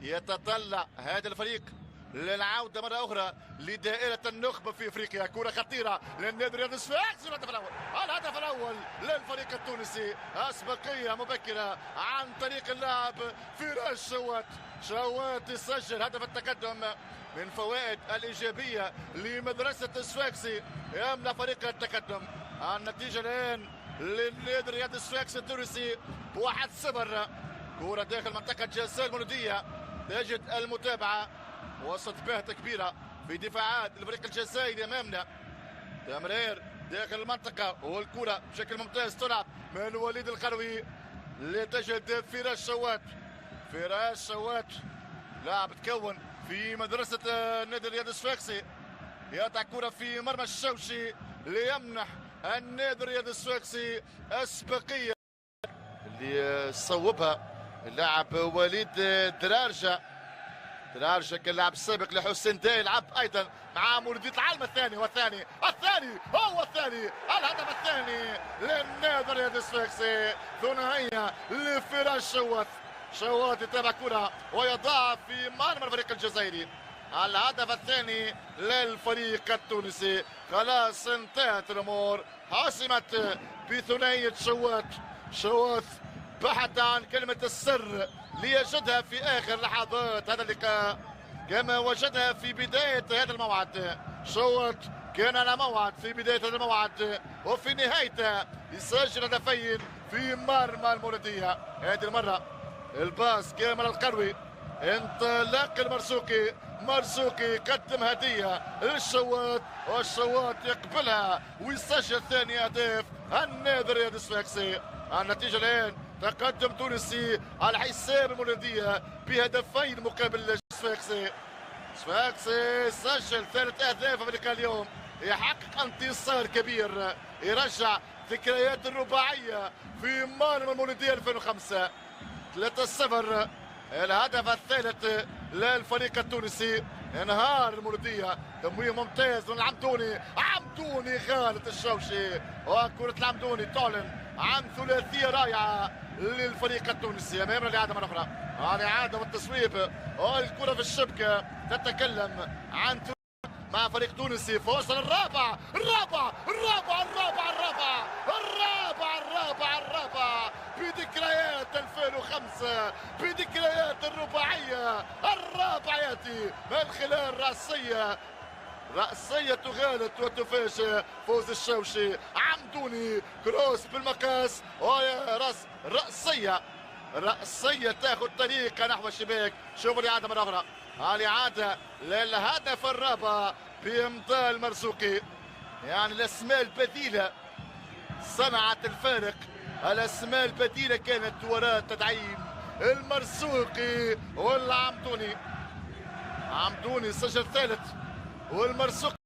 يتطلع هذا الفريق للعودة مرة أخرى لدائرة النخبة في أفريقيا. كرة خطيرة للنادي الرياضي الصفاقسي. الهدف الأول للفريق التونسي. أسبقية مبكرة عن طريق اللاعب فراس شوات يسجل هدف التقدم من فوائد الإيجابية لمدرسة الصفاقسي يمنع فريق التقدم. النتيجة الآن للنادي الرياضي الصفاقسي التونسي 1-0. كرة داخل منطقة جزاء المولودية تجد المتابعة وسط باهتة كبيرة في دفاعات الفريق الجزائري أمامنا. تمرير داخل المنطقة والكرة بشكل ممتاز تلعب من وليد القروي لتجد فراس شوات لاعب تكون في مدرسة النادي الرياضي الصفاقسي. يقطع كرة في مرمى الشوشي ليمنح النادي الرياضي الصفاقسي أسبقية اللي صوبها اللاعب وليد دراجة كان لاعب سابق لحسين داي لعب ايضا مع مولودية العالم. الثاني الهدف الثاني للنادي الرياضي الصفاقسي. ثنائية لفراس شوات يتابع كرة ويضع في مرمى الفريق الجزائري. الهدف الثاني للفريق التونسي. خلاص انتهت الامور، حسمت بثنائية شوات بحث عن كلمة السر ليجدها في آخر لحظات هذا اللقاء كما وجدها في بداية هذا الموعد. شوات كان على موعد في بداية هذا الموعد وفي نهايته يسجل هدفين في مرمى المولودية. هذه المرة الباس كامل القروي، انطلاق مرزوقي قدم هدية للشوات والشوات يقبلها ويسجل ثاني أهداف النادي الرياضي الصفاقسي. النتيجة الآن تقدم تونسي على حساب المولودية بهدفين مقابل الصفاقسي. سجل 3 أهداف في اللقاء اليوم، يحقق انتصار كبير، يرجع ذكريات الرباعية في مرمى المولودية 2005. 3-0 الهدف الثالث للفريق التونسي. انهار المولودية، تمويه ممتاز من عمدوني خالد الشوشي، وكرة العمدوني تعلن عن ثلاثية رائعة للفريق التونسي. امامنا الإعادة مرة أخرى، الإعادة والتصويب والكرة في الشبكة تتكلم عن مع فريق تونسي. فرصة الرابع بذكريات 2005، بذكريات الرباعية. الرابع يأتي من خلال رأسية تغالط وتفاجئ. فوز الشوشي، عمدوني كروس بالمقاس ويا رأسية تاخذ طريقة نحو الشباك. شوفوا الإعادة مرة أخرى، الإعادة للهدف الرابع بإمضاء المرزوقي. يعني الأسماء البديلة صنعت الفارق، الأسماء البديلة كانت وراء تدعيم المرزوقي والعمدوني. سجل ثالث والمرزوقي